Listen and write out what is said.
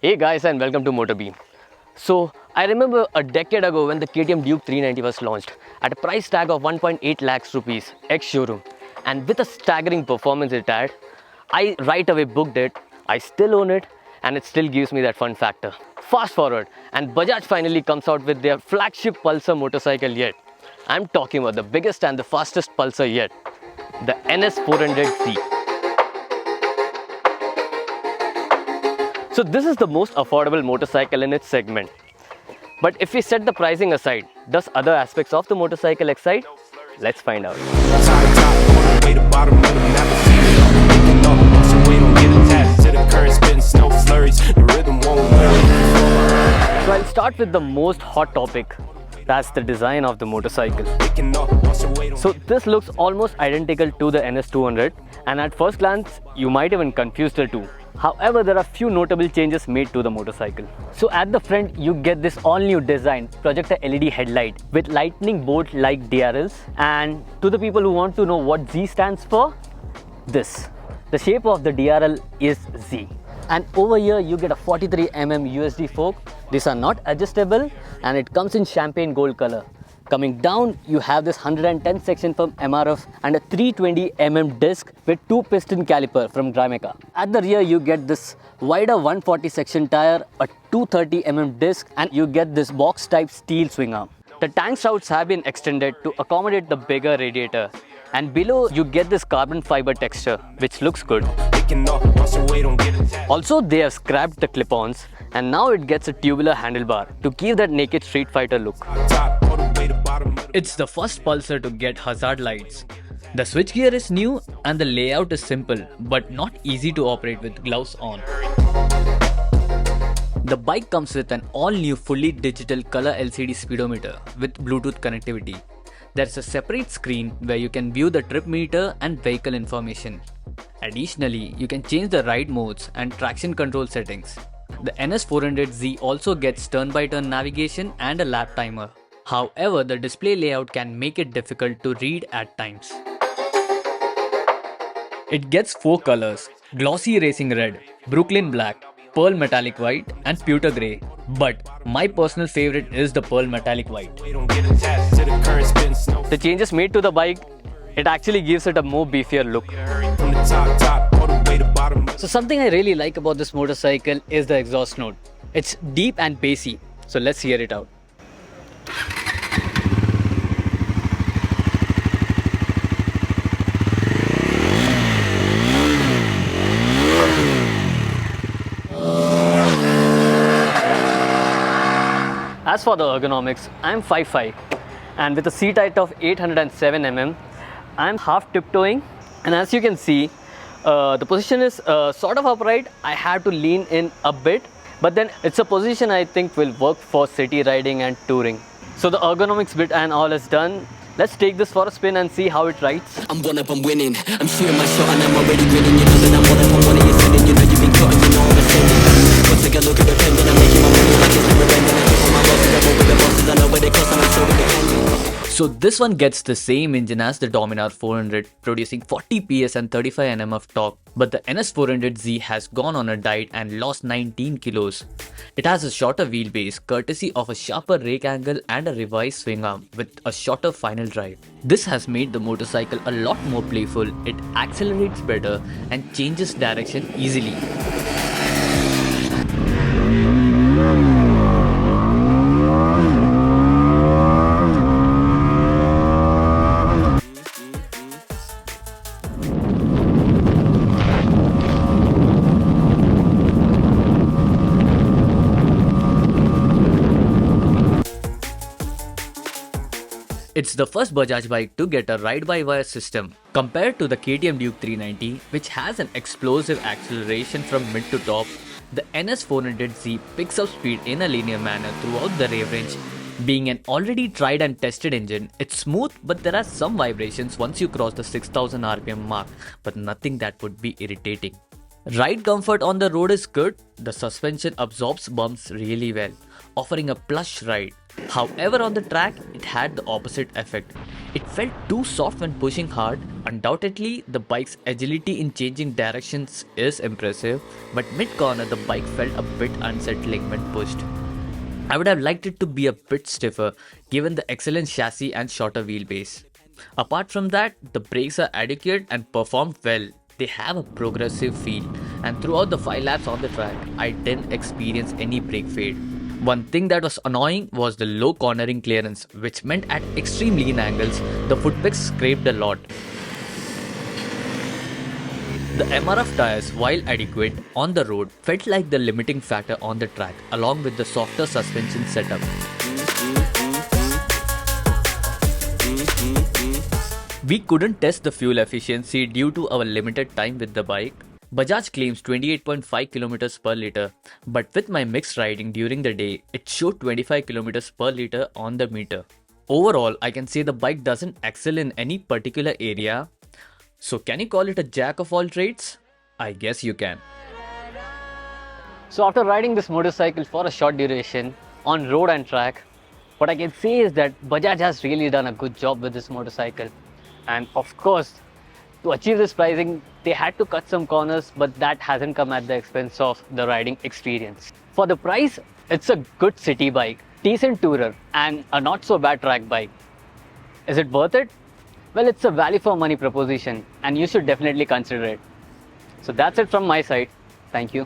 Hey guys, and welcome to MotorBeam. So I remember a decade ago when the KTM Duke 390 was launched at a price tag of 1.8 lakhs rupees ex-showroom, and with a staggering performance it had, I right away booked it. I still own it and it still gives me that fun factor. Fast forward and Bajaj finally comes out with their flagship Pulsar motorcycle yet. I'm talking about the biggest and the fastest Pulsar yet, the NS400Z. So this is the most affordable motorcycle in its segment. But if we set the pricing aside, does other aspects of the motorcycle excite? Let's find out. So I'll start with the most hot topic. That's the design of the motorcycle. So this looks almost identical to the NS200, and at first glance you might even confuse the two. However, there are few notable changes made to the motorcycle. So at the front you get this all new design, projector LED headlight with lightning bolt like DRLs, and to the people who want to know what Z stands for, this. The shape of the DRL is Z. And over here you get a 43mm USD fork. These are not adjustable and it comes in champagne gold color. Coming down, you have this 110 section from MRF and a 320mm disc with 2 piston caliper from Grimeca. At the rear, you get this wider 140 section tire, a 230mm disc, and you get this box type steel swing arm. The tank shrouds have been extended to accommodate the bigger radiator, and below you get this carbon fiber texture which looks good. Also, they have scrapped the clip-ons and now it gets a tubular handlebar to give that naked Street Fighter look. It's the first Pulsar to get hazard lights. The switchgear is new and the layout is simple but not easy to operate with gloves on. The bike comes with an all-new fully digital color LCD speedometer with Bluetooth connectivity. There's a separate screen where you can view the trip meter and vehicle information. Additionally, you can change the ride modes and traction control settings. The NS400Z also gets turn-by-turn navigation and a lap timer. However, the display layout can make it difficult to read at times. It gets 4 colors: glossy racing red, Brooklyn black, pearl metallic white, and pewter grey. But my personal favorite is the pearl metallic white. The changes made to the bike, it actually gives it a more beefier look. So something I really like about this motorcycle is the exhaust note. It's deep and bassy, so let's hear it out. As for the ergonomics, I'm 5'5", and with a seat height of 807mm, I'm half tiptoeing, and as you can see, the position is sort of upright. I have to lean in a bit, but then it's a position I think will work for city riding and touring. So the ergonomics bit and all is done. Let's take this for a spin and see how it rides. I'm one up, I'm winning. I'm shooting my shot and I'm already grinning. You know that I'm one up, I'm one of your sending. You know you've been cutting, you know I'm ascending. Go take a look at the pen when I'm making my money. I just never end and I keep on my bosses. I'm over the bosses, I know where they cost and I'm sure where they can. So this one gets the same engine as the Dominar 400, producing 40 PS and 35 Nm of torque. But the NS400Z has gone on a diet and lost 19 kilos. It has a shorter wheelbase courtesy of a sharper rake angle and a revised swing arm with a shorter final drive. This has made the motorcycle a lot more playful. It accelerates better and changes direction easily. It's the first Bajaj bike to get a ride-by-wire system. Compared to the KTM Duke 390, which has an explosive acceleration from mid to top, the NS400Z picks up speed in a linear manner throughout the rev range. Being an already tried and tested engine, it's smooth, but there are some vibrations once you cross the 6000 RPM mark, but nothing that would be irritating. Ride comfort on the road is good. The suspension absorbs bumps really well, offering a plush ride. However, on the track, it had the opposite effect. It felt too soft when pushing hard. Undoubtedly, the bike's agility in changing directions is impressive, but mid-corner the bike felt a bit unsettling when pushed. I would have liked it to be a bit stiffer given the excellent chassis and shorter wheelbase. Apart from that, the brakes are adequate and performed well. They have a progressive feel, and throughout the 5 laps on the track, I didn't experience any brake fade. One thing that was annoying was the low cornering clearance, which meant at extreme lean angles, the footpegs scraped a lot. The MRF tires, while adequate on the road, felt like the limiting factor on the track, along with the softer suspension setup. We couldn't test the fuel efficiency due to our limited time with the bike. Bajaj claims 28.5 km per liter, but with my mixed riding during the day, it showed 25 km per liter on the meter. Overall, I can say the bike doesn't excel in any particular area. So can you call it a jack of all trades? I guess you can. So after riding this motorcycle for a short duration on road and track, what I can say is that Bajaj has really done a good job with this motorcycle. And of course, to achieve this pricing, they had to cut some corners, but that hasn't come at the expense of the riding experience. For the price, it's a good city bike, decent tourer, and a not so bad track bike. Is it worth it? Well, it's a value for money proposition, and you should definitely consider it. So that's it from my side. Thank you.